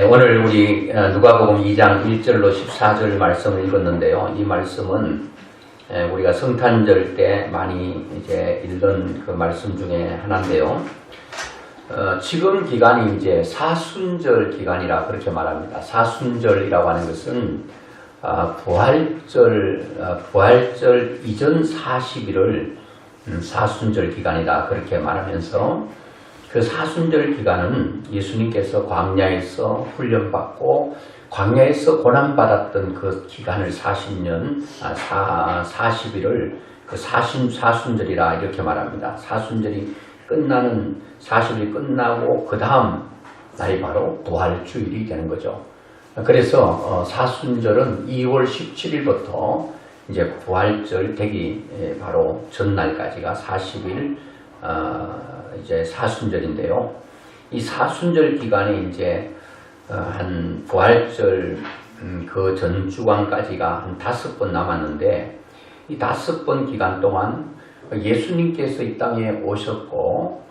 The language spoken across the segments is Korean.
오늘 우리 누가복음 2장 1절로 14절 말씀을 읽었는데요. 이 말씀은 우리가 성탄절 때 많이 이제 읽던 그 말씀 중에 하나인데요. 지금 기간이 이제 사순절 기간이라 그렇게 말합니다. 사순절이라고 하는 것은 부활절 이전 40일을 사순절 기간이다 그렇게 말하면서 그 사순절 기간은 예수님께서 광야에서 훈련받고 광야에서 고난받았던 그 기간을 40년, 40일을 그 사순절이라 이렇게 말합니다. 사순절이 끝나는 40일이 끝나고 그 다음 날이 바로 부활주일이 되는 거죠. 그래서 사순절은 2월 17일부터 이제 부활절 되기 바로 전날까지가 40일 이제 사순절인데요. 이 사순절 기간에 이제 한 부활절 그 전 주간까지가 한 5번 남았는데 이 5번 기간 동안 예수님께서 이 땅에 오셨고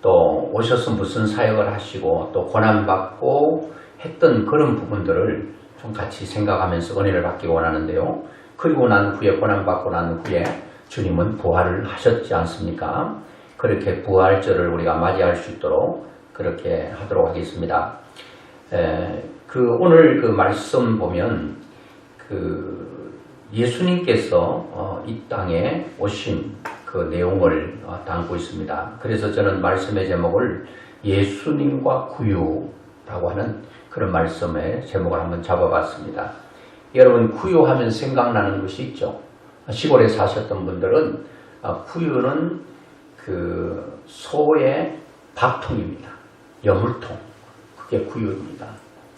또 오셔서 무슨 사역을 하시고 또 고난받고 했던 그런 부분들을 좀 같이 생각하면서 은혜를 받기 원하는데요. 그리고 난 후에 고난받고 난 후에 주님은 부활을 하셨지 않습니까? 그렇게 부활절을 우리가 맞이할 수 있도록 그렇게 하도록 하겠습니다. 오늘 그 말씀 보면 예수님께서 이 땅에 오신 그 내용을 담고 있습니다. 그래서 저는 말씀의 제목을 예수님과 구유라고 하는 그런 말씀의 제목을 한번 잡아봤습니다. 여러분 구유하면 생각나는 것이 있죠. 시골에 사셨던 분들은 구유는 그 소의 밥통입니다. 여물통. 그게 구유입니다.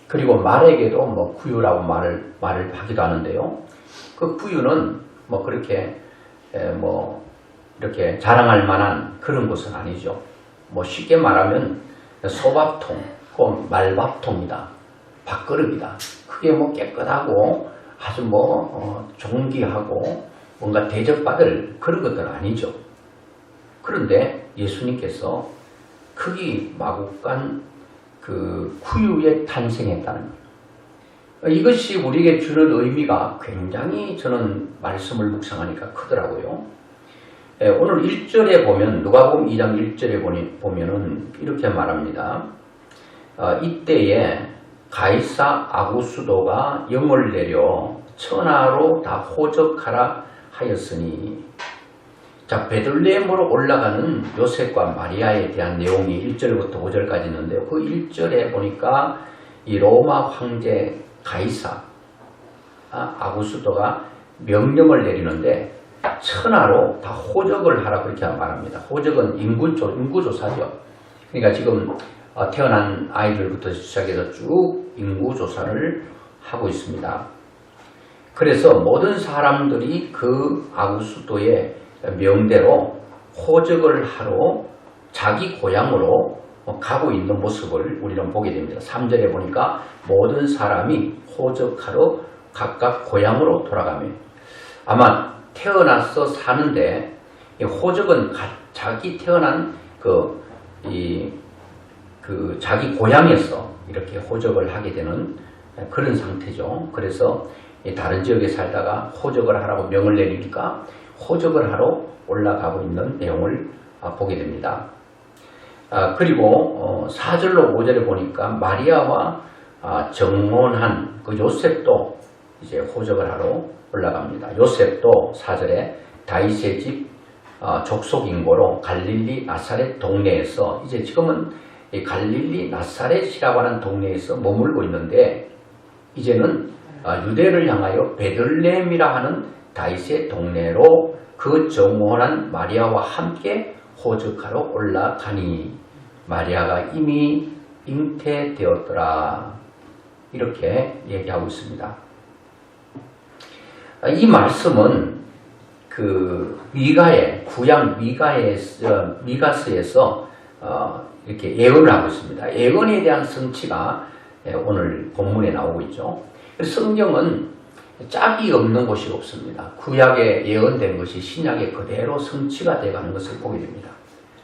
그리고 말에게도 뭐 구유라고 말을 하기도 하는데요. 그 구유는 뭐 그렇게 이렇게 자랑할 만한 그런 것은 아니죠. 뭐 쉽게 말하면 소밥통, 그 말밥통이다. 밥그릇이다. 그게 뭐 깨끗하고 아주 존귀하고 뭔가 대접받을 그런 것들은 아니죠. 그런데 예수님께서 크기 마구간 그 구유에 탄생했다는 거예요. 이것이 우리에게 주는 의미가 굉장히 저는 말씀을 묵상하니까 크더라고요. 오늘 1절에 보면 누가복음 2장 1절에 보면은 이렇게 말합니다. 이때에 가이사 아구수도가 영을 내려 천하로 다 호적하라 하였으니 자, 베들레헴으로 올라가는 요셉과 마리아에 대한 내용이 1절부터 5절까지 있는데요. 그 1절에 보니까 이 로마 황제 가이사 아구수도가 명령을 내리는데 천하로 다 호적을 하라 그렇게 말합니다. 호적은 인구조사죠. 그러니까 지금 태어난 아이들부터 시작해서 쭉 인구조사를 하고 있습니다. 그래서 모든 사람들이 그 아구수도에 명대로 호적을 하러 자기 고향으로 가고 있는 모습을 우리는 보게 됩니다. 3절에 보니까 모든 사람이 호적하러 각각 고향으로 돌아가며 아마 태어나서 사는데 호적은 자기 태어난 자기 고향에서 이렇게 호적을 하게 되는 그런 상태죠. 그래서 다른 지역에 살다가 호적을 하라고 명을 내리니까 호적을 하러 올라가고 있는 내용을 보게 됩니다. 그리고 4절로 5절에 보니까 마리아와 정혼한 그 요셉도 이제 호적을 하러 올라갑니다. 요셉도 4절에 다윗의 집 족속 인고로 갈릴리 나사렛 동네에서 이제 지금은 이 갈릴리 나사렛이라고 하는 동네에서 머물고 있는데 이제는 유대를 향하여 베들레헴이라 하는 다윗의 동네로 그 정혼한 마리아와 함께 호적하러 올라가니 마리아가 이미 잉태되었더라 이렇게 얘기하고 있습니다. 이 말씀은 그 구약 미가서에서 이렇게 예언을 하고 있습니다. 예언에 대한 성취가 오늘 본문에 나오고 있죠. 성경은 짝이 없는 곳이 없습니다. 구약에 예언된 것이 신약에 그대로 성취가 되어가는 것을 보게 됩니다.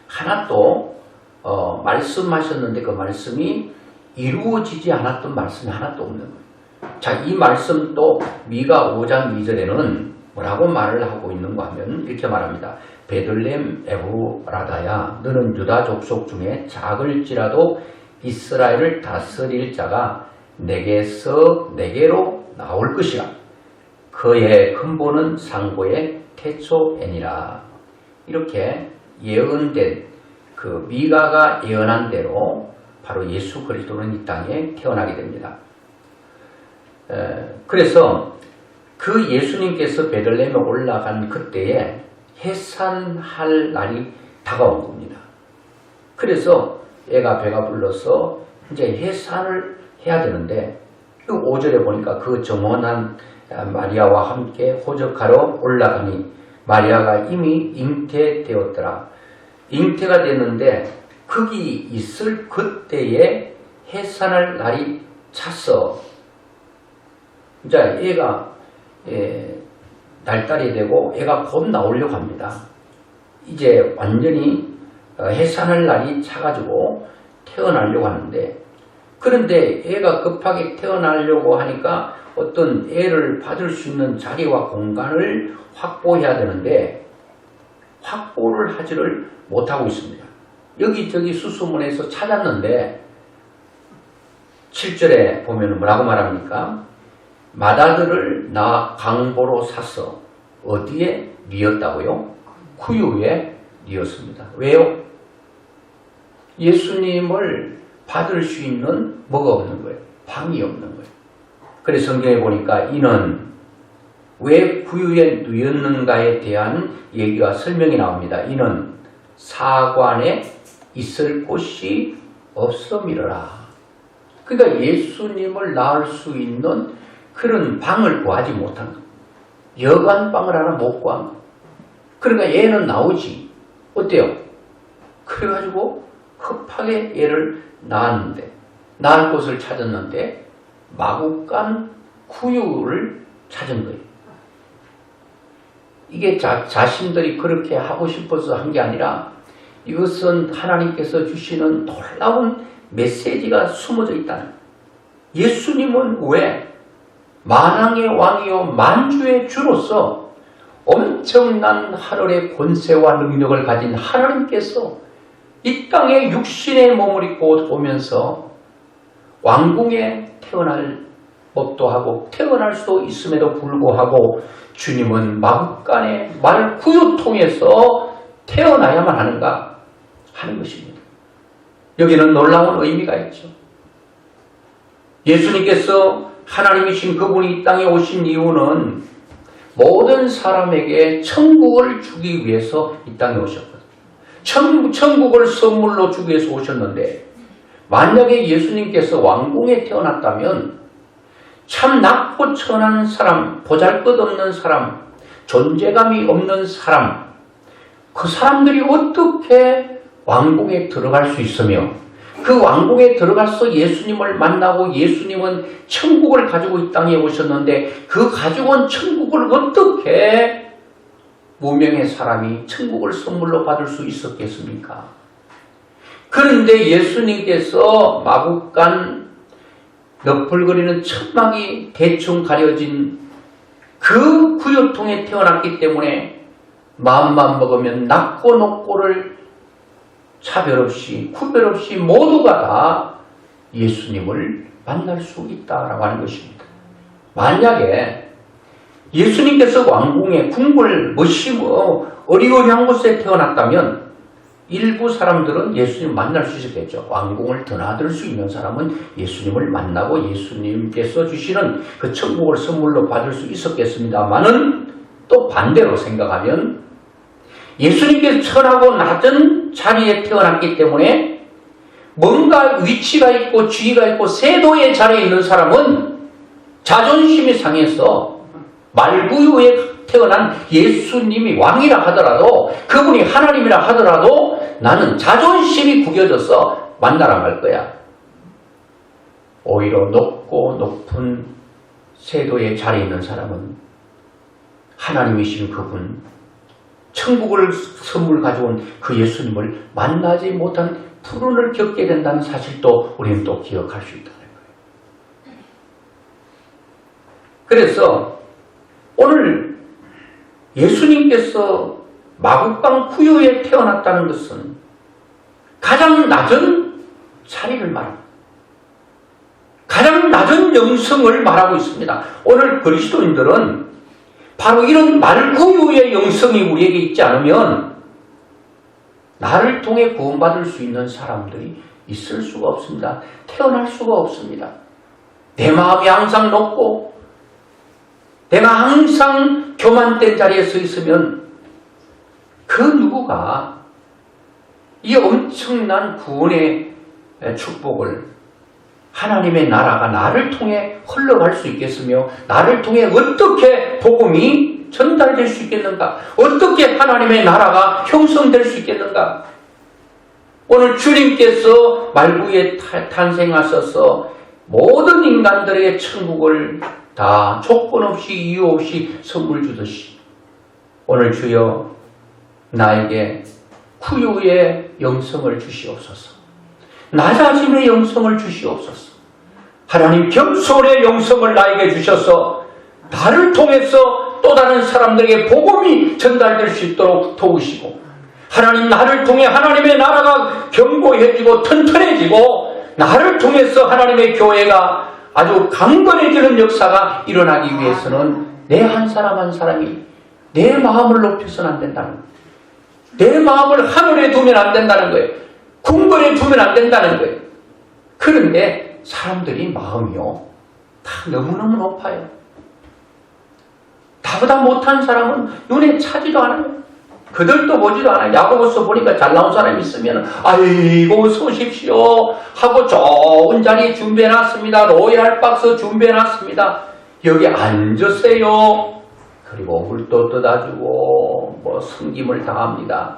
하나도 말씀하셨는데 그 말씀이 이루어지지 않았던 말씀이 하나도 없는 거예요. 자, 이 말씀도 미가 5장 2절에는 뭐라고 말을 하고 있는가 하면 이렇게 말합니다. 베들레헴 에브라다야, 너는 유다 족속 중에 작을지라도 이스라엘을 다스릴 자가 내게로 나올 것이라. 그의 근본은 상고의 태초에니라. 이렇게 예언된, 그 미가가 예언한 대로 바로 예수 그리스도는 이 땅에 태어나게 됩니다. 그래서 그 예수님께서 베들레헴에 올라간 그때에 해산할 날이 다가온 겁니다. 그래서 애가 배가 불러서 이제 해산을 해야 되는데, 5절에 보니까 그 정원한 마리아와 함께 호적하러 올라가니 마리아가 이미 잉태되었더라. 잉태가 됐는데 거기 있을 그때에 해산할 날이 찼어. 이제 애가 날달이 되고 애가 곧 나오려고 합니다. 이제 완전히 해산할 날이 차가지고 태어나려고 하는데, 그런데 애가 급하게 태어나려고 하니까 어떤 애를 받을 수 있는 자리와 공간을 확보해야 되는데 확보를 하지를 못하고 있습니다. 여기저기 수소문해서 찾았는데 7절에 보면 뭐라고 말합니까? 맏아들을 나 강보로 샀어. 어디에 뉘었다고요? 구유에 뉘었습니다. 왜요? 예수님을 받을 수 있는 뭐가 없는 거예요? 방이 없는 거예요. 그래서 성경에 보니까 이는 왜 구유에 뉘었는가에 대한 얘기와 설명이 나옵니다. 이는 사관에 있을 곳이 없음이라. 그러니까 예수님을 낳을 수 있는 그런 방을 구하지 못한 거예요. 여관 방을 하나 못 구한 거예요. 그러니까 얘는 나오지. 어때요? 그래가지고 급하게 얘를 낳았는데, 낳을 곳을 찾았는데 마구간 구유를 찾은 거예요. 이게 자신들이 그렇게 하고 싶어서 한 게 아니라 이것은 하나님께서 주시는 놀라운 메시지가 숨어져 있다는 거예요. 예수님은 왜 만왕의 왕이요 만주의 주로서 엄청난 하늘의 권세와 능력을 가진 하나님께서 이 땅에 육신의 몸을 입고 오면서 왕궁에 태어날 법도 하고 태어날 수도 있음에도 불구하고 주님은 마구간의 말구유 통해서 태어나야만 하는가 하는 것입니다. 여기는 놀라운 의미가 있죠. 예수님께서 하나님이신 그분이 이 땅에 오신 이유는 모든 사람에게 천국을 주기 위해서 이 땅에 오셨거든요. 천국을 선물로 주기 위해서 오셨는데, 만약에 예수님께서 왕궁에 태어났다면 참 낮고 천한 사람, 보잘것없는 사람, 존재감이 없는 사람, 그 사람들이 어떻게 왕궁에 들어갈 수 있으며 그 왕궁에 들어가서 예수님을 만나고, 예수님은 천국을 가지고 이 땅에 오셨는데 그 가지고 온 천국을 어떻게 무명의 사람이 천국을 선물로 받을 수 있었겠습니까? 그런데 예수님께서 마구간 너풀거리는 천막이 대충 가려진 그 구유통에 태어났기 때문에 마음만 먹으면 낮고 높고를 차별 없이 구별 없이 모두가 다 예수님을 만날 수 있다라고 하는 것입니다. 만약에 예수님께서 왕궁에 궁궐 멋지고 어리어리한 곳에 태어났다면 일부 사람들은 예수님 만날 수 있었겠죠. 왕궁을 드나들 수 있는 사람은 예수님을 만나고 예수님께서 주시는 그 천국을 선물로 받을 수 있었겠습니다만은 또 반대로 생각하면 예수님께서 천하고 낮은 자리에 태어났기 때문에 뭔가 위치가 있고 지위가 있고 세도의 자리에 있는 사람은 자존심이 상해서 말구유에 태어난 예수님이 왕이라 하더라도, 그분이 하나님이라 하더라도 나는 자존심이 구겨져서 만나러 갈 거야. 오히려 높고 높은 세도의 자리에 있는 사람은 하나님이신 그분, 천국을 선물 가져온 그 예수님을 만나지 못한 불운을 겪게 된다는 사실도 우리는 또 기억할 수 있다는 거예요. 그래서 오늘 예수님께서 마국강 구유에 태어났다는 것은 가장 낮은 자리를 말합니다. 가장 낮은 영성을 말하고 있습니다. 오늘 그리스도인들은 바로 이런 말구유의 영성이 우리에게 있지 않으면 나를 통해 구원받을 수 있는 사람들이 있을 수가 없습니다. 태어날 수가 없습니다. 내 마음이 항상 높고 내가 항상 교만된 자리에 서 있으면 그 누구가 이 엄청난 구원의 축복을 하나님의 나라가 나를 통해 흘러갈 수 있겠으며 나를 통해 어떻게 복음이 전달될 수 있겠는가? 어떻게 하나님의 나라가 형성될 수 있겠는가? 오늘 주님께서 말구에 탄생하셔서 모든 인간들에게 천국을 다 조건 없이 이유 없이 선물 주듯이 오늘 주여 나에게 구유의 영성을 주시옵소서. 낮아짐의 영성을 주시옵소서. 하나님 겸손의 영성을 나에게 주셔서 나를 통해서 또 다른 사람들에게 복음이 전달될 수 있도록 도우시고 하나님 나를 통해 하나님의 나라가 견고해지고 튼튼해지고 나를 통해서 하나님의 교회가 아주 강건해지는 역사가 일어나기 위해서는 내 한 사람 한 사람이 내 마음을 높여서는 안 된다는 거예요. 내 마음을 하늘에 두면 안 된다는 거예요. 궁궐에 두면 안 된다는 거예요. 그런데 사람들이 마음이요 다 너무너무 높아요. 나보다 못한 사람은 눈에 차지도 않아요. 그들도 보지도 않아요. 야고보서 보니까 잘 나온 사람이 있으면 아이고 서십시오 하고 좋은 자리 준비해놨습니다. 로얄 박스 준비해놨습니다. 여기 앉으세요. 그리고 물도 떠다주고 뭐 섬김을 당합니다.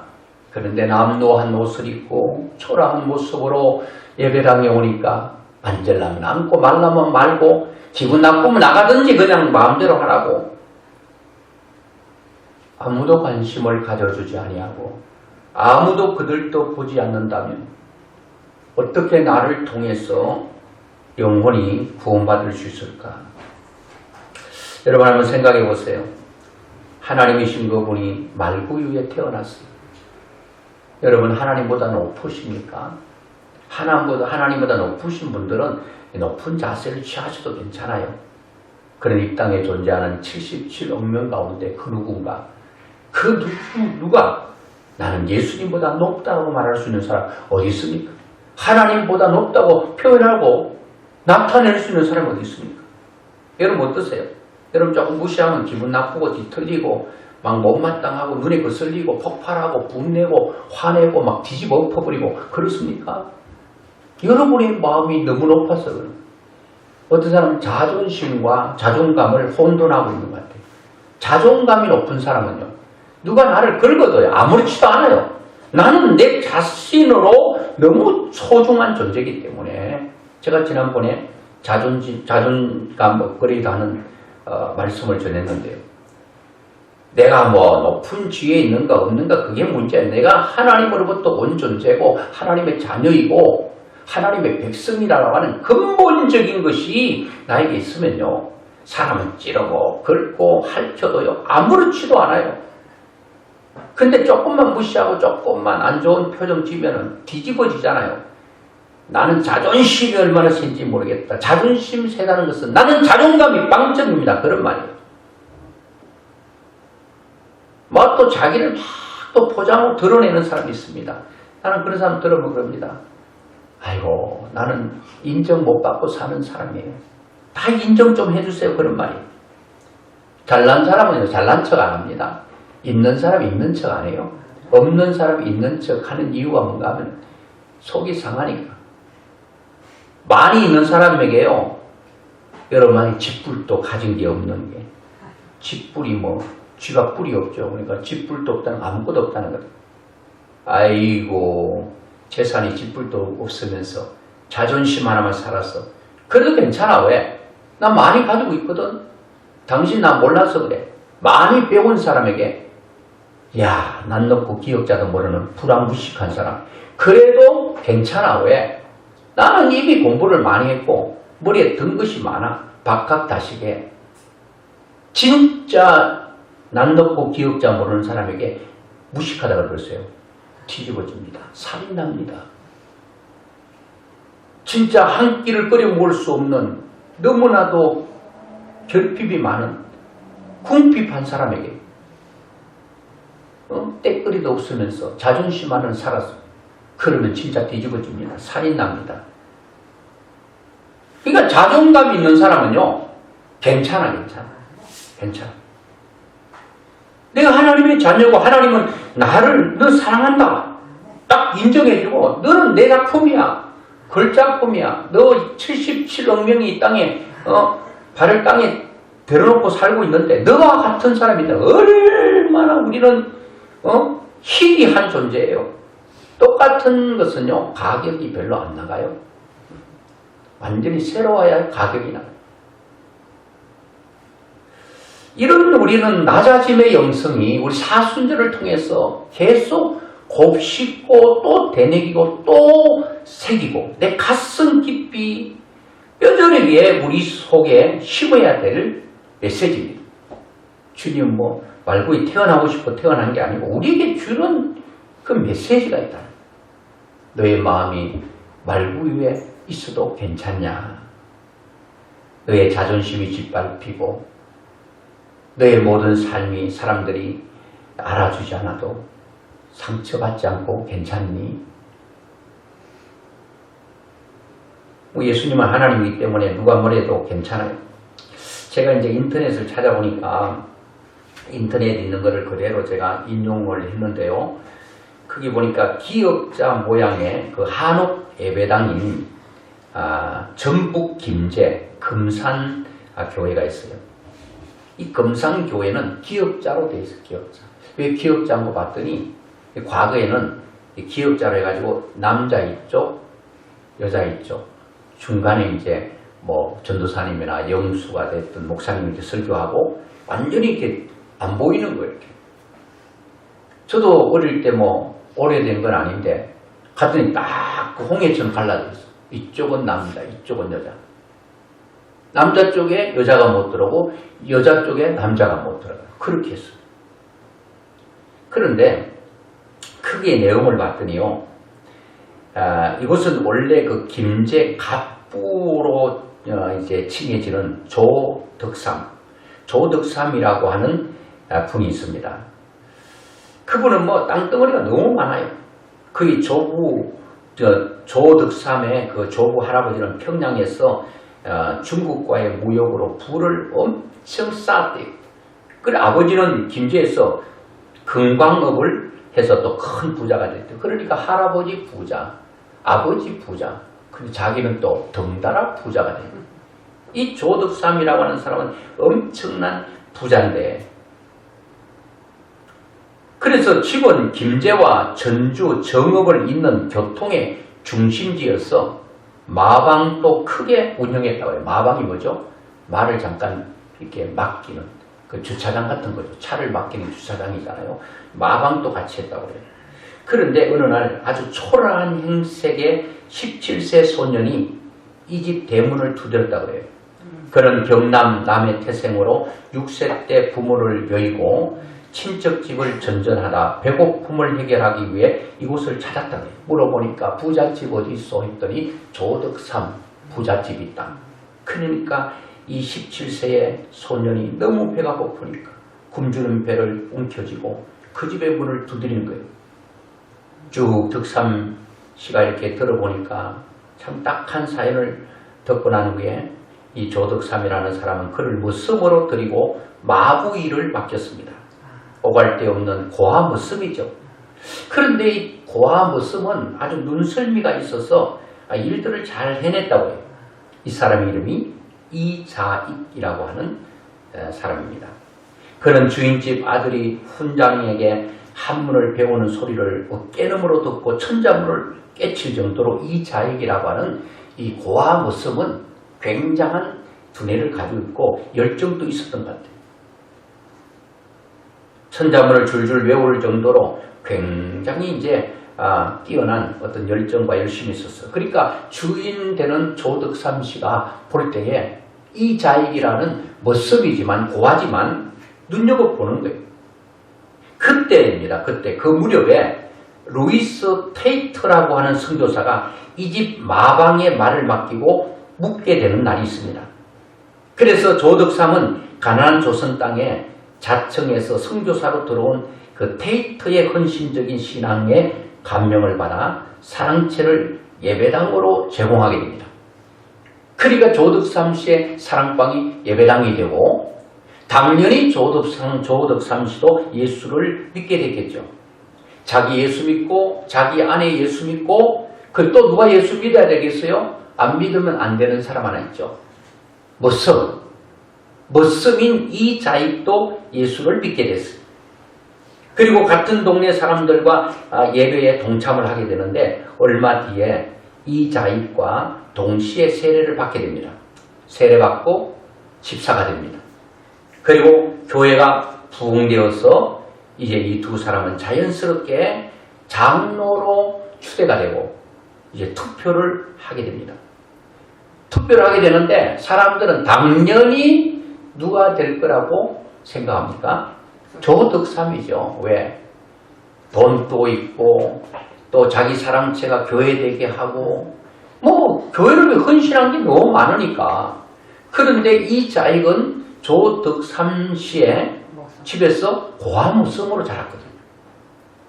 그런데 남노한 옷을 입고 초라한 모습으로 예배당에 오니까 앉으려면 앉고 말라면 말고 기분 나쁘면 나가든지 그냥 마음대로 하라고 아무도 관심을 가져주지 아니하고 아무도 그들도 보지 않는다면 어떻게 나를 통해서 영혼이 구원받을 수 있을까? 여러분 한번 생각해 보세요. 하나님이신 그분이 말구유에 태어났어요. 여러분 하나님보다 높으십니까? 하나님보다 높으신 분들은 높은 자세를 취하셔도 괜찮아요. 그런 이 땅에 존재하는 77억 명 가운데 그 누군가 누가 나는 예수님보다 높다고 말할 수 있는 사람 어디 있습니까? 하나님보다 높다고 표현하고 나타낼 수 있는 사람이 어디 있습니까? 여러분 어떠세요? 여러분 조금 무시하면 기분 나쁘고 뒤틀리고 막 못마땅하고 눈에 거슬리고 폭발하고 분내고 화내고 막 뒤집어 엎어버리고 그렇습니까? 여러분의 마음이 너무 높아서 그래요. 어떤 사람은 자존심과 자존감을 혼돈하고 있는 것 같아요. 자존감이 높은 사람은요. 누가 나를 긁어도요. 아무렇지도 않아요. 나는 내 자신으로 너무 소중한 존재이기 때문에 제가 지난번에 자존감 업그레이드 하는 말씀을 전했는데요. 내가 뭐 높은 지위에 있는가 없는가 그게 문제야. 내가 하나님으로부터 온 존재고 하나님의 자녀이고 하나님의 백성이라고 하는 근본적인 것이 나에게 있으면요. 사람은 찌르고 긁고 핥혀도요. 아무렇지도 않아요. 근데 조금만 무시하고 조금만 안 좋은 표정 지면은 뒤집어지잖아요. 나는 자존심이 얼마나 센지 모르겠다. 자존심 세다는 것은 나는 자존감이 빵점입니다. 그런 말이에요. 뭐 또 자기를 막 또 포장하고 드러내는 사람이 있습니다. 나는 그런 사람 들으면 그럽니다. 아이고 나는 인정 못 받고 사는 사람이에요. 다 인정 좀 해주세요. 그런 말이에요. 잘난 사람은요. 잘난 척 안 합니다. 있는 사람이 있는 척 안 해요. 없는 사람이 있는 척 하는 이유가 뭔가 하면 속이 상하니까. 많이 있는 사람에게요. 여러분이 집불도 가진 게 없는 게. 집불이 뭐 쥐가 뿔이 없죠. 그러니까 집불도 없다는 거 아무것도 없다는 거예요. 아이고 재산이 집불도 없으면서 자존심 하나만 살았어. 그래도 괜찮아. 왜? 나 많이 가지고 있거든. 당신 나 몰라서 그래. 많이 배운 사람에게 야, 난 넣고 기억자도 모르는 불안무식한 사람. 그래도 괜찮아. 왜? 나는 이미 공부를 많이 했고 머리에 든 것이 많아. 박학다식에. 진짜 난 넣고 기억자 모르는 사람에게 무식하다고 그랬어요. 뒤집어집니다. 살인납니다. 진짜 한 끼를 끓여 먹을 수 없는 너무나도 결핍이 많은 궁핍한 사람에게 때거리도 없으면서 자존심만은 살았어. 그러면 진짜 뒤집어집니다. 살인납니다. 그러니까 자존감 있는 사람은요, 괜찮아. 내가 하나님의 자녀고 하나님은 나를 너 사랑한다. 딱 인정해주고 너는 내 작품이야. 걸작품이야. 너 77억 명이 이 땅에 발을 땅에 들어놓고 살고 있는데 너와 같은 사람이다. 얼마나 우리는 희귀한 존재예요. 똑같은 것은요, 가격이 별로 안 나가요. 완전히 새로워야 가격이 나가요. 이런 우리는 낮아짐의 영성이 우리 사순절을 통해서 계속 곱씹고 또 되새기고 또 새기고 내 가슴 깊이 뼈저리게 우리 속에 심어야 될 메시지입니다. 주님 말고이 태어나고 싶어 태어난 게 아니고 우리에게 주는 그 메시지가 있다. 너의 마음이 말구 위에 있어도 괜찮냐? 너의 자존심이 짓밟히고 너의 모든 삶이 사람들이 알아주지 않아도 상처받지 않고 괜찮니? 예수님은 하나님이기 때문에 누가 뭐래도 괜찮아요. 제가 이제 인터넷을 찾아보니까 인터넷에 있는 것을 그대로 제가 인용을 했는데요. 거기 보니까 기역자 모양의 그 한옥 예배당인 전북 김제 금산 교회가 있어요. 이 금산교회는 기역자로 되어 있어요. 기역자. 왜 기역자인 거 봤더니 과거에는 기역자로 해가지고 남자 이쪽, 여자 이쪽, 중간에 이제 전도사님이나 영수가 됐던 목사님이 이제 설교하고 완전히 이렇게 안 보이는 거예요. 이렇게. 저도 어릴 때 오래된 건 아닌데 갔더니 딱 그 홍해처럼 갈라져 있어. 이쪽은 남자, 이쪽은 여자. 남자 쪽에 여자가 못 들어오고 여자 쪽에 남자가 못 들어가요. 그렇게 했어요. 그런데 크게 내용을 봤더니요. 이곳은 원래 그 김제 갑부로 이제 칭해지는 조덕삼이라고 하는 분이 있습니다. 그분은 땅덩어리가 너무 많아요. 그의 조덕삼의 그 조부 할아버지는 평양에서 중국과의 무역으로 부를 엄청 쌓았대요. 그래 아버지는 김제에서 금광업을 해서 또 큰 부자가 됐대요. 그러니까 할아버지 부자, 아버지 부자, 근데 자기는 또 덩달아 부자가 돼요. 이 조덕삼이라고 하는 사람은 엄청난 부자인데 그래서 지금 김제와 전주, 정읍을 잇는 교통의 중심지여서 마방도 크게 운영했다고 해요. 마방이 뭐죠? 말을 잠깐 이렇게 맡기는 그 주차장 같은 거죠. 차를 맡기는 주차장이잖아요. 마방도 같이 했다고 해요. 그런데 어느 날 아주 초라한 행색의 17세 소년이 이 집 대문을 두드렸다고 해요. 그는 경남 남해 태생으로 6세 때 부모를 여의고 친척집을 전전하다 배고픔을 해결하기 위해 이곳을 찾았다고 해요. 물어보니까 부잣집 어디 있어 했더니 조덕삼 부잣집 있다. 그러니까 이 17세의 소년이 너무 배가 고프니까 굶주린 배를 움켜쥐고 그 집의 문을 두드리는 거예요. 쭉 덕삼 씨가 이렇게 들어보니까 참 딱한 사연을 듣고 난 후에 이 조덕삼이라는 사람은 그를 무섬으로 드리고 마부 일을 맡겼습니다. 오갈 데 없는 고아무섬이죠. 그런데 이 고아무섬은 아주 눈썰미가 있어서 일들을 잘 해냈다고 해요. 이 사람 이름이 이자익이라고 하는 사람입니다. 그는 주인집 아들이 훈장에게 한문을 배우는 소리를 깨름으로 듣고 천자문을 깨칠 정도로 이자익이라고 하는 이 고아무섬은 굉장한 두뇌를 가지고 있고 열정도 있었던 것 같아요. 천자문을 줄줄 외울 정도로 굉장히 이제 뛰어난 어떤 열정과 열심이 있었어요. 그러니까 주인 되는 조덕삼 씨가 볼 때에 이 자익이라는 멋섭이지만 고하지만 눈여겨보는 거예요. 그때입니다. 그때 그 무렵에 루이스 테이트라고 하는 선교사가 이 집 마방의 말을 맡기고 묵게 되는 날이 있습니다. 그래서 조덕삼은 가나안 조선 땅에 자청에서 선교사로 들어온 그 테이트의 헌신적인 신앙에 감명을 받아 사랑채를 예배당으로 제공하게 됩니다. 그러니까 조덕삼 씨의 사랑방이 예배당이 되고 당연히 조덕삼 씨도 예수를 믿게 됐겠죠. 자기 예수 믿고 자기 아내 예수 믿고 그 또 누가 예수 믿어야 되겠어요? 안 믿으면 안 되는 사람 하나 있죠. 머슴인 이 자익도 예수를 믿게 됐어요. 그리고 같은 동네 사람들과 예배에 동참을 하게 되는데 얼마 뒤에 이 자익과 동시에 세례를 받게 됩니다. 세례받고 집사가 됩니다. 그리고 교회가 부흥되어서 이제 이 두 사람은 자연스럽게 장로로 추대가 되고 이제 투표를 하게 됩니다. 투표를 하게 되는데 사람들은 당연히 누가 될 거라고 생각합니까? 조덕삼이죠. 왜? 돈도 있고 또 자기 사랑채가 교회되게 하고 뭐 교회를 헌신한 게 너무 많으니까. 그런데 이 자익은 조덕삼 씨의 집에서 고아모성으로 자랐거든요.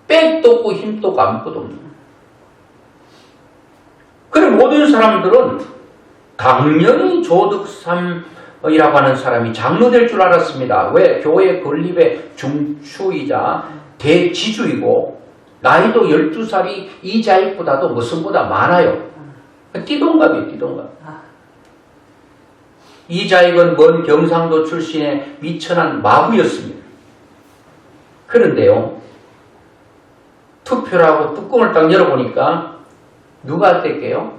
빽도 없고 힘도 없고 아무것도 없는. 그래 모든 사람들은 당연히 조덕삼이라고 하는 사람이 장로 될 줄 알았습니다. 왜? 교회 건립의 중추이자 대지주이고 나이도 12살이 이 자익보다도 머슴보다 많아요. 띠동갑이에요. 띠동갑. 이 자익은 먼 경상도 출신의 미천한 마부였습니다. 그런데요. 투표를 하고 뚜껑을 딱 열어보니까 누가 될게요?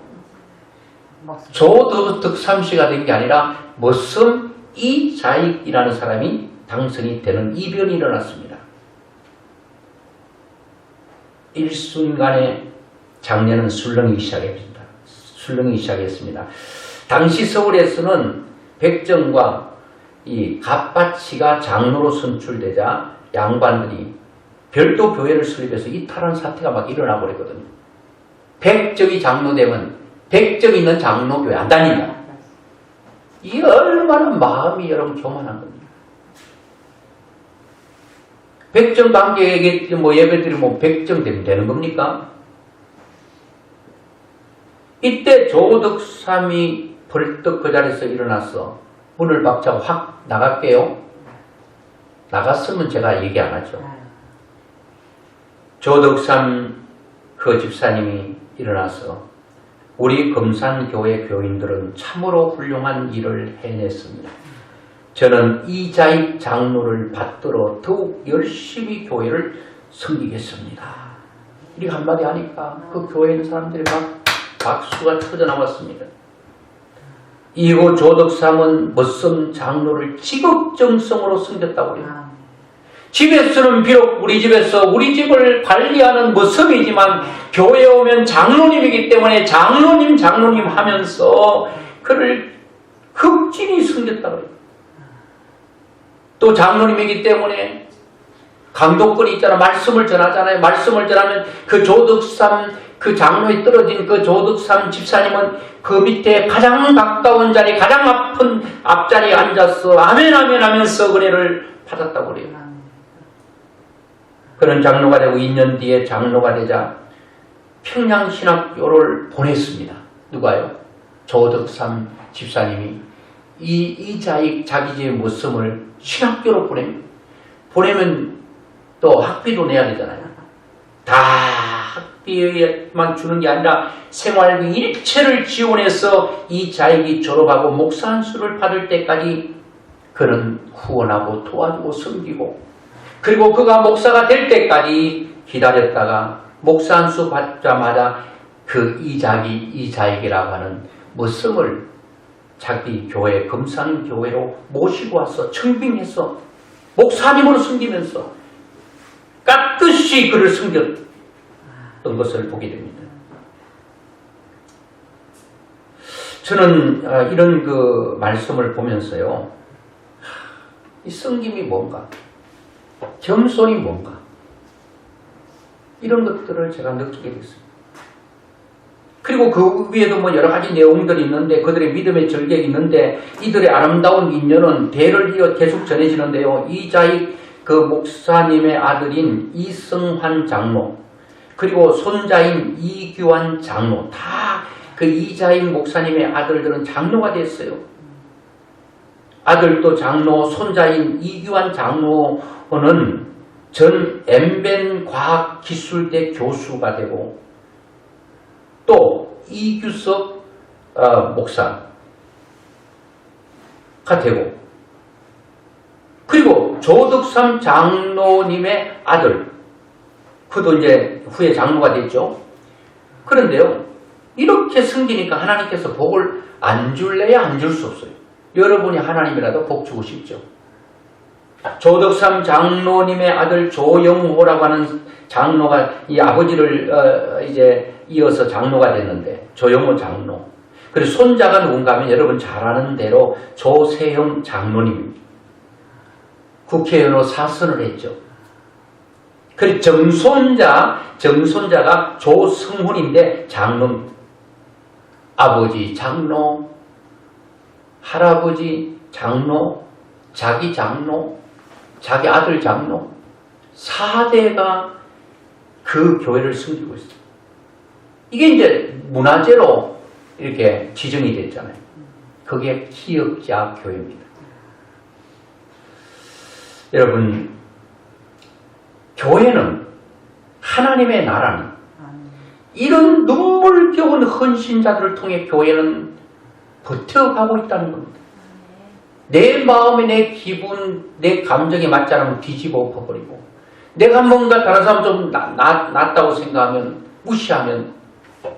조덕삼 씨가 된 게 아니라 머슴 이자익이라는 사람이 당선이 되는 이변이 일어났습니다. 일순간에 장례는 술렁이기 시작했습니다. 당시 서울에서는 백정과 이 갓바치가 장로로 선출되자 양반들이 별도 교회를 설립해서 이탈한 사태가 막 일어나 버리거든요. 백정이 장로되면 백정 있는 장로교회 안 다닌다. 이게 얼마나 마음이 여러분 교만한 겁니다. 백정 관계에게 뭐 예배드리면 백정 되면 되는 겁니까? 이때 조덕삼이 벌떡 그 자리에서 일어나서 문을 박차고 확 나갈게요. 나갔으면 제가 얘기 안 하죠. 조덕삼 그 집사님이 일어나서 우리 금산교회 교인들은 참으로 훌륭한 일을 해냈습니다. 저는 이자익 장로를 받들어 더욱 열심히 교회를 섬기겠습니다. 이렇게 한마디 하니까 그 교회에 있는 사람들이 막 박수가 터져나왔습니다. 이후 조덕삼은 머슴 장로를 지극정성으로 섬겼다고 해요. 집에서는 비록 우리 집에서 우리 집을 관리하는 머슴이지만 교회에 오면 장로님이기 때문에 장로님 하면서 그를 극진히 섬겼다고 해요. 또 장로님이기 때문에 강도권이 있잖아. 말씀을 전하잖아요. 말씀을 전하면 그 조덕삼 그 장로에 떨어진 그 조덕삼 집사님은 그 밑에 가장 가까운 자리 가장 아픈 앞자리에 앉아서 아멘 하면서 은혜를 받았다고 그래요. 그런 장로가 되고 2년 뒤에 장로가 되자 평양신학교를 보냈습니다. 누가요? 조덕삼 집사님이 이자익 자기 집의 모습을 신학교로 보내면 또 학비도 내야 되잖아요. 다 학비만 주는 게 아니라 생활비 일체를 지원해서 이자익이 졸업하고 목사 안수를 받을 때까지 그는 후원하고 도와주고 섬기고 그리고 그가 목사가 될 때까지 기다렸다가 목사 안수 받자마자 그 이자익이라고 하는 머슴을 자기 교회 금산교회로 모시고 와서 청빙해서 목사님으로 섬기면서 깍듯이 그를 섬겼던 했던 것을 보게 됩니다. 저는 이런 그 말씀을 보면서요, 이 성김이 뭔가, 겸손이 뭔가, 이런 것들을 제가 느끼게 됐습니다. 그리고 그 위에도 뭐 여러 가지 내용들이 있는데, 그들의 믿음의 절개가 있는데, 이들의 아름다운 인연은 대를 이어 계속 전해지는데요. 이자익 그 목사님의 아들인 이성환 장로, 그리고 손자인 이규환 장로, 다 그 이자익 목사님의 아들들은 장로가 됐어요. 아들도 장로, 손자인 이규환 장로는 전 엠벤 과학기술대 교수가 되고, 또 이규석 목사가 되고, 그리고 조덕삼 장로님의 아들, 그도 이제 후에 장로가 됐죠. 그런데요, 이렇게 섬기니까 하나님께서 복을 안 줄래야 안 줄 수 없어요. 여러분이 하나님이라도 복 주고 싶죠. 조덕삼 장로님의 아들 조영호라고 하는 장로가 이 아버지를 이제 이어서 장로가 됐는데, 조영호 장로. 그리고 손자가 누군가 하면 여러분 잘 아는 대로 조세형 장로님입니다. 국회의원으로 사선을 했죠. 그리고 정손자가 조성훈인데 장로, 아버지 장로, 할아버지 장로, 자기 장로, 자기 아들 장로, 4대가 그 교회를 섬기고 있어요. 이게 이제 문화재로 이렇게 지정이 됐잖아요. 그게 기역자 교회입니다. 여러분, 교회는, 하나님의 나라는 이런 눈물겨운 헌신자들을 통해 교회는 버텨가고 있다는 겁니다. 내 마음에, 내 기분, 내 감정에 맞지 않으면 뒤집어 엎어버리고, 내가 뭔가 다른 사람 좀 낫다고 생각하면, 무시하면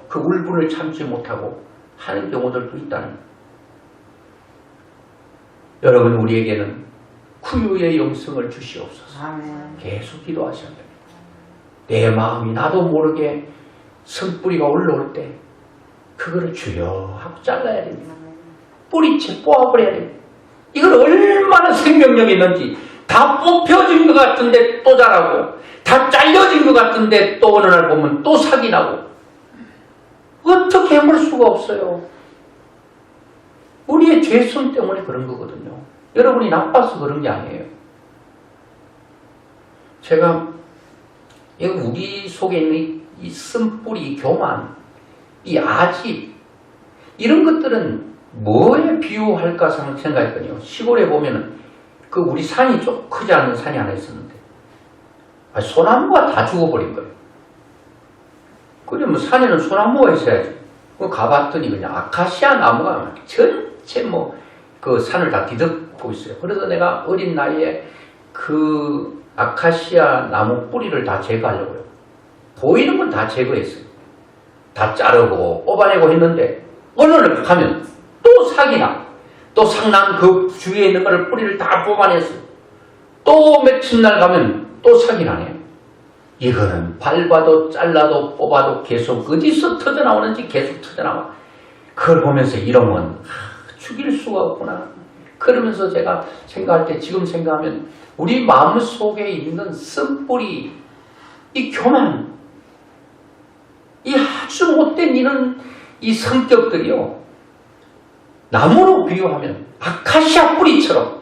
그 울분을 참지 못하고 하는 경우들도 있다는 거예요. 여러분, 우리에게는 구유의 영성을 주시옵소서. 계속 기도하셔야 됩니다. 내 마음이 나도 모르게 선뿌리가 올라올 때 그거를 주여 하고 잘라야 됩니다. 뿌리채 뽑아버려야 됩니다. 이걸 얼마나 생명력이 있는지, 다 뽑혀진 것 같은데 또 자라고, 다 잘려진 것 같은데 또 어느 날 보면 또 사기 나고, 어떻게 해볼 수가 없어요. 우리의 죄성 때문에 그런 거거든요. 여러분이 나빠서 그런 게 아니에요. 제가 우리 속에 있는 이 쓴뿌리, 이 교만, 이 아집, 이런 것들은 뭐에 비유할까 생각했거든요. 시골에 보면은 그 우리 산이 좀 크지 않은 산이 하나 있었는데, 소나무가 다 죽어버린 거예요. 그러면 산에는 소나무가 있어야지. 가봤더니 그냥 아카시아 나무가 전체 그 산을 다 뒤덮고 있어요. 그래서 내가 어린 나이에 그 아카시아 나무 뿌리를 다 제거하려고요. 보이는 건 다 제거했어요. 다 자르고 뽑아내고 했는데, 어느 날 가면 또 사기나, 또 상난 그 주위에 있는 거를 뿌리를 다 뽑아냈어요. 또 며칠 날 가면 또 사기나네요. 이거는 밟아도 잘라도 뽑아도 계속 어디서 터져나오는지 계속 터져나와. 그걸 보면서 이런 건 죽일 수가 없구나. 그러면서 제가 생각할 때, 지금 생각하면 우리 마음속에 있는 쓴뿌리, 이 교만, 이 아주 못된 이런 이 성격들이요, 나무로 비유하면 아카시아 뿌리처럼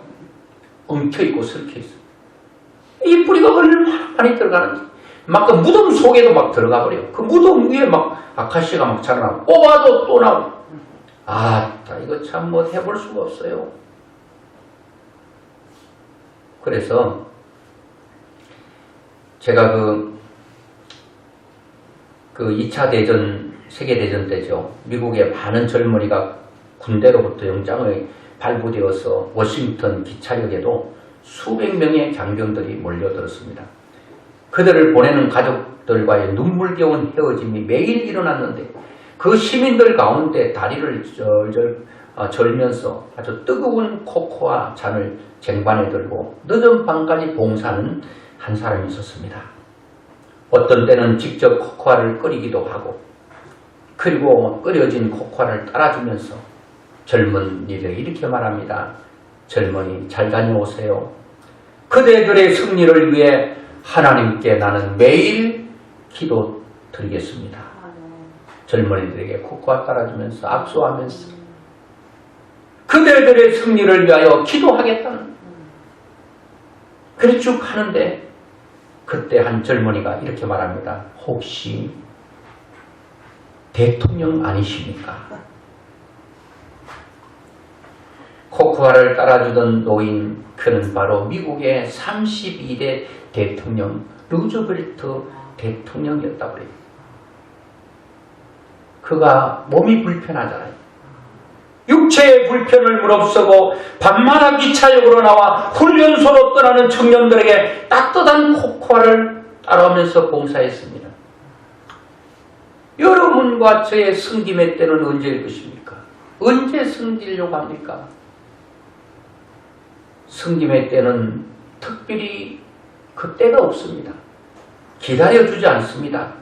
엉켜있고 설켜있어요. 이 뿌리가 얼마나 많이 들어가는지, 막 그 무덤 속에도 막 들어가 버려요. 그 무덤 위에 막 아카시아가 막 자라나고, 뽑아도 또 나오고. 이거 참 해볼 수가 없어요. 그래서 제가 그 2차 대전, 세계대전 때죠. 미국의 많은 젊은이가 군대로부터 영장을 발부되어서 워싱턴 기차역에도 수백 명의 장병들이 몰려들었습니다. 그들을 보내는 가족들과의 눈물겨운 헤어짐이 매일 일어났는데, 그 시민들 가운데 다리를 절면서 아주 뜨거운 코코아 잔을 쟁반에 들고 늦은 밤까지 봉사하는 한 사람이 있었습니다. 어떤 때는 직접 코코아를 끓이기도 하고, 그리고 끓여진 코코아를 따라주면서 젊은이들이 이렇게 말합니다. 젊은이 잘 다녀오세요. 그대들의 승리를 위해 하나님께 나는 매일 기도 드리겠습니다. 젊은이들에게 코코아 따라주면서 악수하면서 그대들의 승리를 위하여 기도하겠다는, 그래 쭉 하는데 그때 한 젊은이가 이렇게 말합니다. 혹시 대통령 아니십니까? 코코아를 따라주던 노인, 그는 바로 미국의 32대 대통령 루즈벨트 대통령이었다고 해요. 그가 몸이 불편하잖아요. 육체의 불편을 무릅쓰고 밤마다 기차역으로 나와 훈련소로 떠나는 청년들에게 따뜻한 코코아를 따라오면서 봉사했습니다. 여러분과 저의 승김의 때는 언제일 것입니까? 언제 승기려고 합니까? 승김의 때는 특별히 그 때가 없습니다. 기다려주지 않습니다.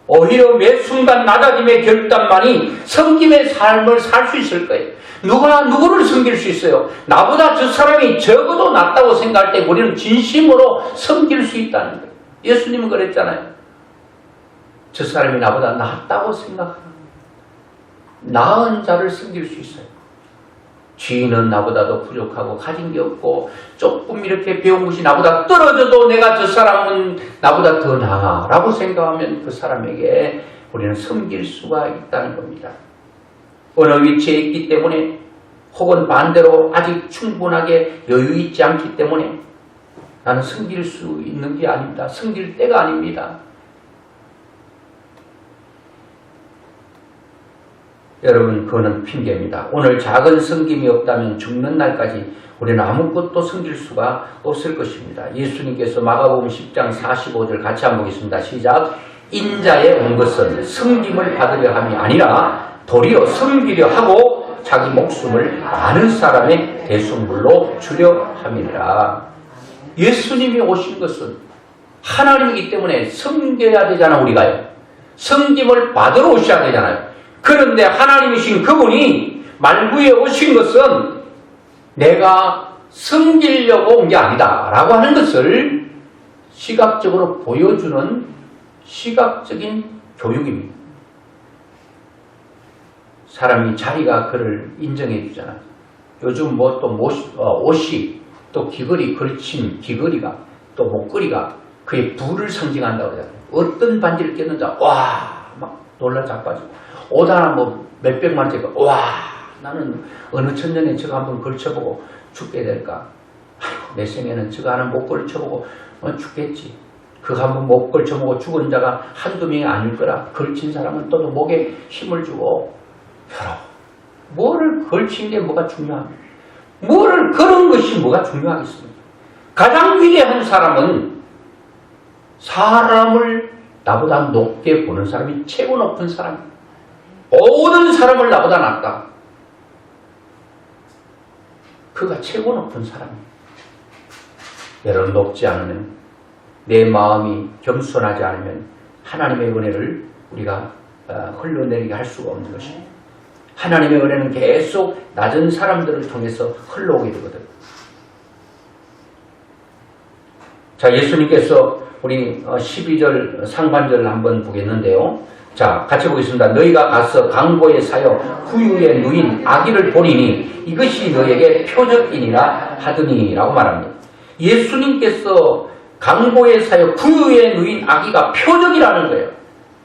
오히려 매 순간 낮아짐의 결단만이 섬김의 삶을 살 수 있을 거예요. 누가 누구를 섬길 수 있어요? 나보다 저 사람이 적어도 낫다고 생각할 때 우리는 진심으로 섬길 수 있다는 거예요. 예수님은 그랬잖아요. 저 사람이 나보다 낫다고 생각하는, 나은 자를 섬길 수 있어요. 주인은 나보다도 부족하고 가진 게 없고 조금 이렇게 배운 것이 나보다 떨어져도 내가 저 사람은 나보다 더 나아 라고 생각하면 그 사람에게 우리는 섬길 수가 있다는 겁니다. 어느 위치에 있기 때문에 혹은 반대로 아직 충분하게 여유 있지 않기 때문에 나는 섬길 수 있는 게 아닙니다. 섬길 때가 아닙니다. 여러분, 그거는 핑계입니다. 오늘 작은 섬김이 없다면 죽는 날까지 우리는 아무것도 섬길 수가 없을 것입니다. 예수님께서 마가복음 10장 45절 같이 한번 보겠습니다. 시작. 인자에 온 것은 섬김을 받으려 함이 아니라 도리어 섬기려 하고 자기 목숨을 많은 사람의 대속물로 주려 함이라. 예수님이 오신 것은 하나님이기 때문에 섬겨야 되잖아. 우리가요. 섬김을 받으러 오셔야 되잖아요. 그런데 하나님이신 그분이 말구에 오신 것은 내가 섬기려고 온 게 아니다 라고 하는 것을 시각적으로 보여주는 시각적인 교육입니다. 사람이 자기가 그를 인정해 주잖아요. 요즘 뭐 또 옷이 또 귀걸이 걸친 귀걸이가 또 목걸이가 그의 부를 상징한다고 그러잖아요. 어떤 반지를 꼈는지 와 막 놀라 자빠지고 옷 하나 뭐 몇백만 원짜리 와 나는 어느 천년에 저거 한번 걸쳐보고 죽게 될까? 아이고 내 생에는 저거 하나 못 걸쳐보고 죽겠지. 그거 한번 못 걸쳐보고 죽은 자가 한두 명이 아닐 거라. 걸친 사람은 또 목에 힘을 주고 여러분 뭐를 걸친 게 뭐가 중요합니까? 뭐를 그런 것이 뭐가 중요하겠습니까? 가장 위대한 사람은 사람을 나보다 높게 보는 사람이 최고 높은 사람입니다. 모든 사람을 나보다 낫다. 그가 최고 높은 사람입니다. 여러분 높지 않으면 내 마음이 겸손하지 않으면 하나님의 은혜를 우리가 흘러내리게 할 수가 없는 것입니다. 하나님의 은혜는 계속 낮은 사람들을 통해서 흘러오게 되거든요. 자, 예수님께서 우리 12절 상반절을 한번 보겠는데요. 자, 같이 보겠습니다. 너희가 가서 강보에 사여 후유에 누인 아기를 보리니 이것이 너에게 표적이니라 하더니 라고 말합니다. 예수님께서 강보에 사여 후유에 누인 아기가 표적이라는 거예요.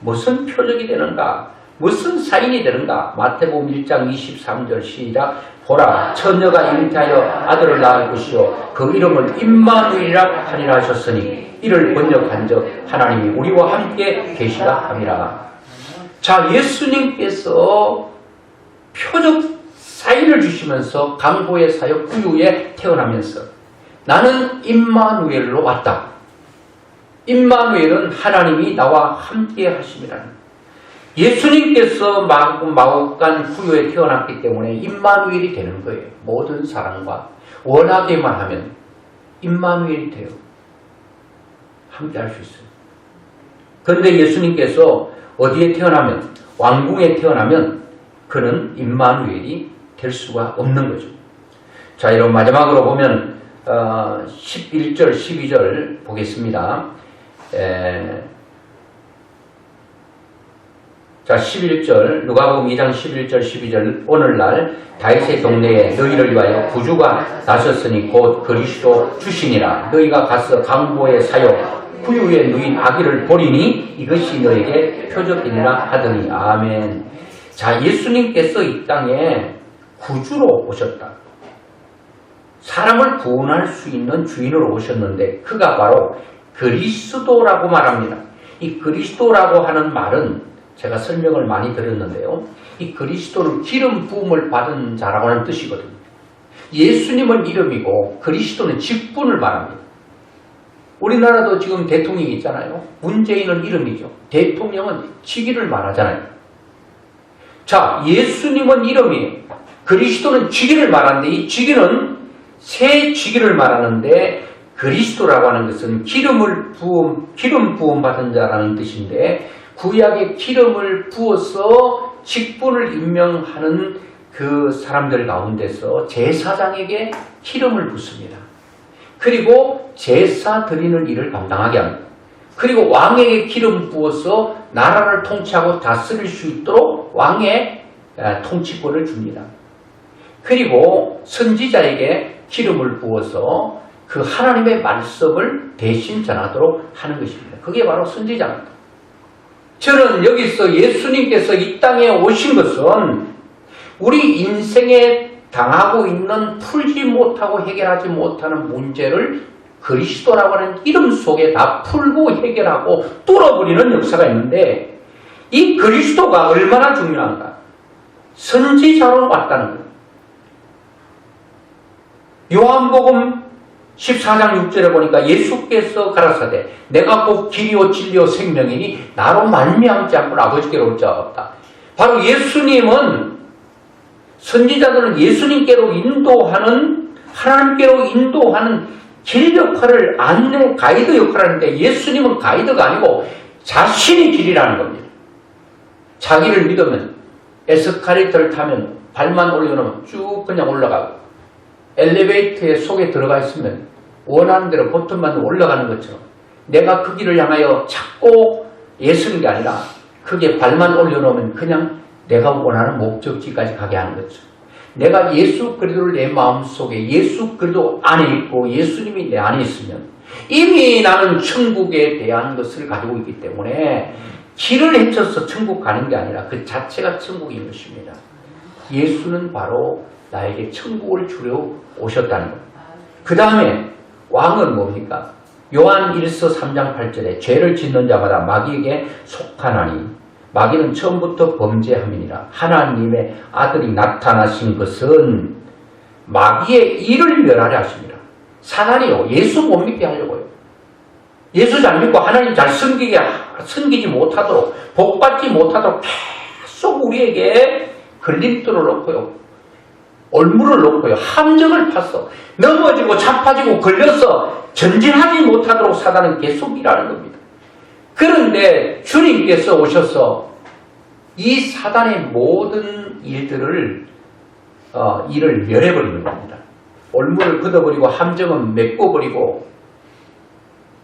무슨 표적이 되는가? 무슨 사인이 되는가? 마태복음 1장 23절 시작. 보라 처녀가 잉태하여 아들을 낳을 것이요 그 이름을 임마누엘이라 하리라 하셨으니 이를 번역한즉 하나님이 우리와 함께 계시라 함이라. 자, 예수님께서 표적 사인을 주시면서 강보의 사역 후유에 태어나면서 나는 임마누엘로 왔다. 임마누엘은 하나님이 나와 함께 하심이라는. 예수님께서 마국간 후유에 태어났기 때문에 임마누엘이 되는 거예요. 모든 사람과 원하게만 하면 임마누엘이 돼요. 함께 할 수 있어요. 그런데 예수님께서 어디에 태어나면, 왕궁에 태어나면 그는 임마누엘이 될 수가 없는 거죠. 자, 여러분 마지막으로 보면 11절, 12절 보겠습니다. 자, 11절, 누가복음 2장 11절, 12절. 오늘날 다윗의 동네에 너희를 위하여 구주가 나섰으니 곧 그리스도 주시니라. 너희가 가서 강보의 사역 후유에 누인 아기를 보리니 이것이 너에게 표적이니라 하더니. 아멘. 자, 예수님께서 이 땅에 구주로 오셨다. 사람을 구원할 수 있는 주인으로 오셨는데 그가 바로 그리스도라고 말합니다. 이 그리스도라고 하는 말은 제가 설명을 많이 드렸는데요. 이 그리스도는 기름 부음을 받은 자라고 하는 뜻이거든요. 예수님은 이름이고 그리스도는 직분을 말합니다. 우리나라도 지금 대통령이 있잖아요. 문재인은 이름이죠. 대통령은 직위를 말하잖아요. 자, 예수님은 이름이에요. 그리스도는 직위를 말하는데 이 직위는 새 직위를 말하는데 그리스도라고 하는 것은 기름 부음 받은 자라는 뜻인데 구약의 기름을 부어서 직분을 임명하는 그 사람들 가운데서 제사장에게 기름을 붓습니다. 그리고 제사 드리는 일을 감당하게 합니다. 그리고 왕에게 기름 부어서 나라를 통치하고 다스릴 수 있도록 왕의 통치권을 줍니다. 그리고 선지자에게 기름을 부어서 그 하나님의 말씀을 대신 전하도록 하는 것입니다. 그게 바로 선지자입니다. 저는 여기서 예수님께서 이 땅에 오신 것은 우리 인생에 당하고 있는 풀지 못하고 해결하지 못하는 문제를 그리스도라고 하는 이름 속에 다 풀고 해결하고 뚫어버리는 역사가 있는데 이 그리스도가 얼마나 중요한가? 선지자로 왔다는 거예요. 요한복음 14장 6절에 보니까 예수께서 가라사대 내가 곧 길이요 진리요 생명이니 나로 말미암지 않고는 아버지께로 올 자가 없다. 바로 예수님은 선지자들은 예수님께로 인도하는 하나님께로 인도하는 길 역할을 안내 가이드 역할을 하는데 예수님은 가이드가 아니고 자신이 길이라는 겁니다. 자기를 믿으면 에스카레이터를 타면 발만 올려놓으면 쭉 그냥 올라가고 엘리베이터에 속에 들어가 있으면 원하는 대로 버튼만 올라가는 것처럼 내가 그 길을 향하여 찾고 애쓰는 게 아니라 그게 발만 올려놓으면 그냥 내가 원하는 목적지까지 가게 하는 거죠. 내가 예수 그리스도를 내 마음속에 예수 그리스도 안에 있고 예수님이 내 안에 있으면 이미 나는 천국에 대한 것을 가지고 있기 때문에 길을 헤쳐서 천국 가는 게 아니라 그 자체가 천국인 것입니다. 예수는 바로 나에게 천국을 주려 오셨다는 것. 그 다음에 왕은 뭡니까? 요한 1서 3장 8절에 죄를 짓는 자마다 마귀에게 속하나니 마귀는 처음부터 범죄함이니라. 하나님의 아들이 나타나신 것은 마귀의 일을 멸하려 하십니다. 사단이요. 예수 못 믿게 하려고요. 예수 잘 믿고 하나님 잘 섬기지 못하도록 복받지 못하도록 계속 우리에게 걸림돌을 놓고요. 올무를 놓고요. 함정을 파서 넘어지고 자빠지고 걸려서 전진하지 못하도록 사단은 계속 일하는 겁니다. 그런데 주님께서 오셔서 이 사단의 모든 일을 멸해버리는 겁니다. 올무를 걷어버리고 함정은 메꿔버리고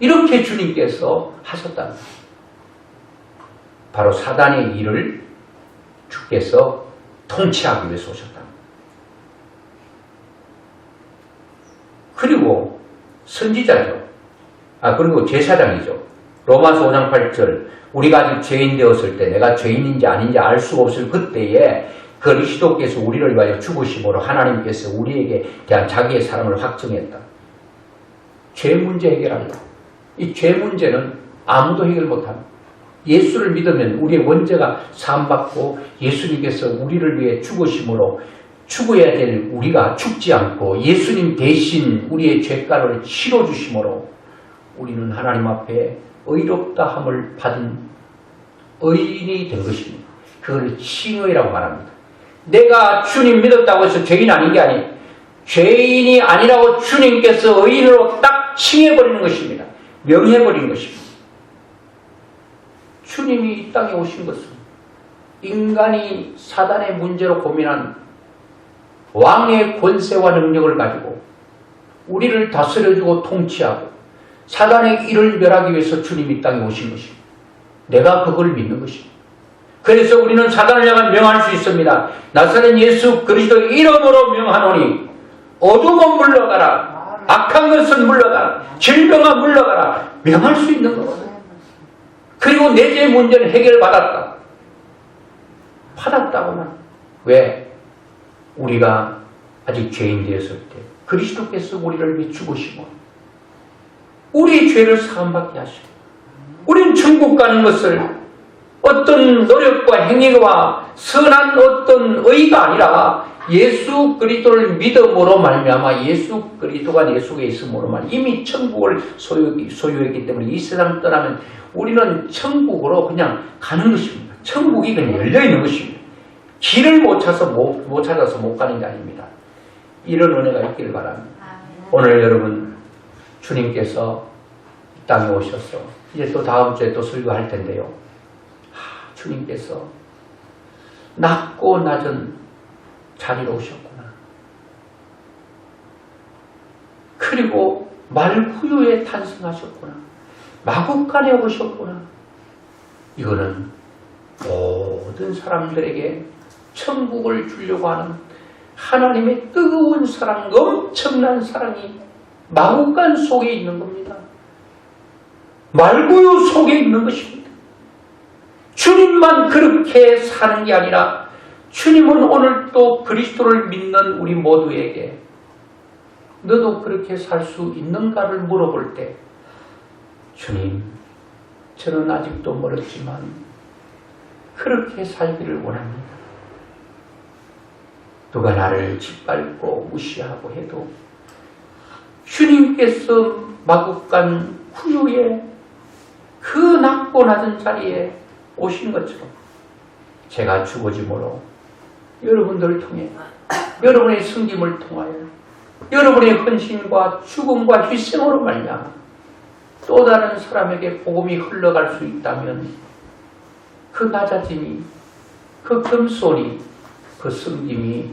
이렇게 주님께서 하셨다는 겁니다. 바로 사단의 일을 주께서 통치하기 위해서 오셨다. 그리고 선지자죠. 그리고 제사장이죠. 로마서 5장 8절 우리가 아직 죄인 되었을 때 내가 죄인인지 아닌지 알 수가 없을 그때에 그리스도께서 우리를 위하여 죽으심으로 하나님께서 우리에게 대한 자기의 사랑을 확증했다. 죄 문제 해결하려고. 이 죄 문제는 아무도 해결 못합니다. 예수를 믿으면 우리의 원죄가 사함받고 예수님께서 우리를 위해 죽으심으로 죽어야 될 우리가 죽지 않고 예수님 대신 우리의 죄가를 치러주심으로 우리는 하나님 앞에 의롭다함을 받은 의인이 된 것입니다. 그걸 칭의라고 말합니다. 내가 주님 믿었다고 해서 죄인 아닌 게 아니에요. 죄인이 아니라고 주님께서 의인으로 딱 칭해버리는 것입니다. 명해버리는 것입니다. 주님이 이 땅에 오신 것은 인간이 사단의 문제로 고민한 왕의 권세와 능력을 가지고 우리를 다스려주고 통치하고 사단의 일을 멸하기 위해서 주님이 이 땅에 오신 것입니다. 내가 그걸 믿는 것입니다. 그래서 우리는 사단을 향한 명할 수 있습니다. 나사렛 예수 그리스도의 이름으로 명하노니 어둠은 물러가라, 악한 것은 물러가라, 질병아 물러가라, 명할 수 있는 것입니다. 그리고 내 죄 문제는 해결받았다. 받았다고만. 왜? 우리가 아직 죄인 되었을 때 그리스도께서 우리를 비추시고 우리의 죄를 사함받게 하시고 우리는 천국 가는 것을 어떤 노력과 행위와 선한 어떤 의가 아니라 예수 그리스도를 믿음으로 말미암아 예수 그리스도가 내 속에 있음으로 말 이미 천국을 소유했기 때문에 이 세상 떠나면 우리는 천국으로 그냥 가는 것입니다. 천국이 그냥 열려있는 것입니다. 길을 못 찾아서 못 가는 게 아닙니다. 이런 은혜가 있기를 바랍니다. 오늘 여러분 주님께서 이 땅에 오셔서 이제 또 다음 주에 또 설교할 텐데요. 주님께서 낮고 낮은 자리로 오셨구나. 그리고 말구유에 탄생하셨구나. 마국간에 오셨구나. 이거는 모든 사람들에게 천국을 주려고 하는 하나님의 뜨거운 사랑, 엄청난 사랑이 마국간 속에 있는 겁니다. 말구유 속에 있는 것입니다. 주님만 그렇게 사는 게 아니라 주님은 오늘 또 그리스도를 믿는 우리 모두에게 너도 그렇게 살 수 있는가를 물어볼 때 주님, 저는 아직도 멀었지만 그렇게 살기를 원합니다. 누가 나를 짓밟고 무시하고 해도 주님께서 마국간 후유에 그 낮고 낮은 자리에 오신 것처럼 제가 죽어짐으로 여러분들을 통해 여러분의 승김을 통하여 여러분의 헌신과 죽음과 희생으로 말미암아 또 다른 사람에게 복음이 흘러갈 수 있다면 그 낮아짐이, 그 겸손이, 그 승김이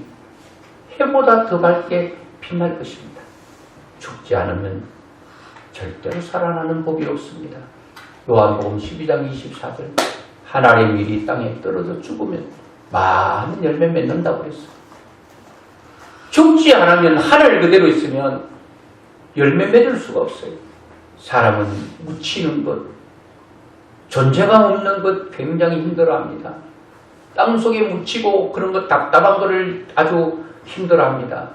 해보다 더 밝게 빛날 것입니다. 죽지 않으면 절대로 살아나는 법이 없습니다. 요한복음 12장 24절 하나님의 밀이 땅에 떨어져 죽으면 많은 열매 맺는다고 그랬어요. 죽지 않으면 하늘 그대로 있으면 열매 맺을 수가 없어요. 사람은 묻히는 것, 존재감 없는 것 굉장히 힘들어합니다. 땅속에 묻히고 그런 것 답답한 것을 아주 힘들어합니다.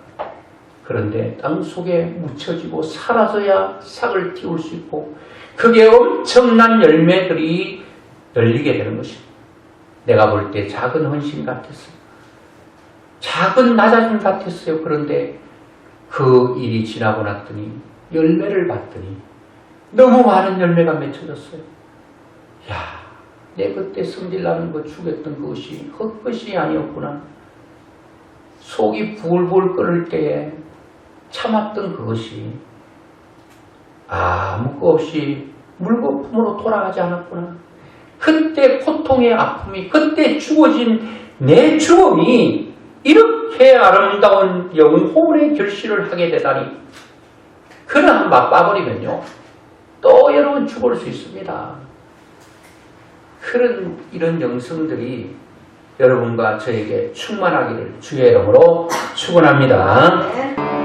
그런데 땅속에 묻혀지고 사라져야 싹을 틔울 수 있고 그게 엄청난 열매들이 열리게 되는 것입니다. 내가 볼 때 작은 헌신 같았어요. 작은 낮아짐 같았어요. 그런데 그 일이 지나고 났더니 열매를 봤더니 너무 많은 열매가 맺혀졌어요. 야, 내 그때 성질나는 거 죽였던 그것이 헛것이 아니었구나. 속이 부글부글 끓을 때에 참았던 그것이 아무 것 없이 물거품으로 돌아가지 않았구나. 그때 고통의 아픔이, 그때 죽어진 내 죽음이 이렇게 아름다운 영혼의 결실을 하게 되다니. 그러나 맛봐버리면요 또 여러분 죽을 수 있습니다. 이런 영성들이 여러분과 저에게 충만하기를 주의 이름으로 축원합니다.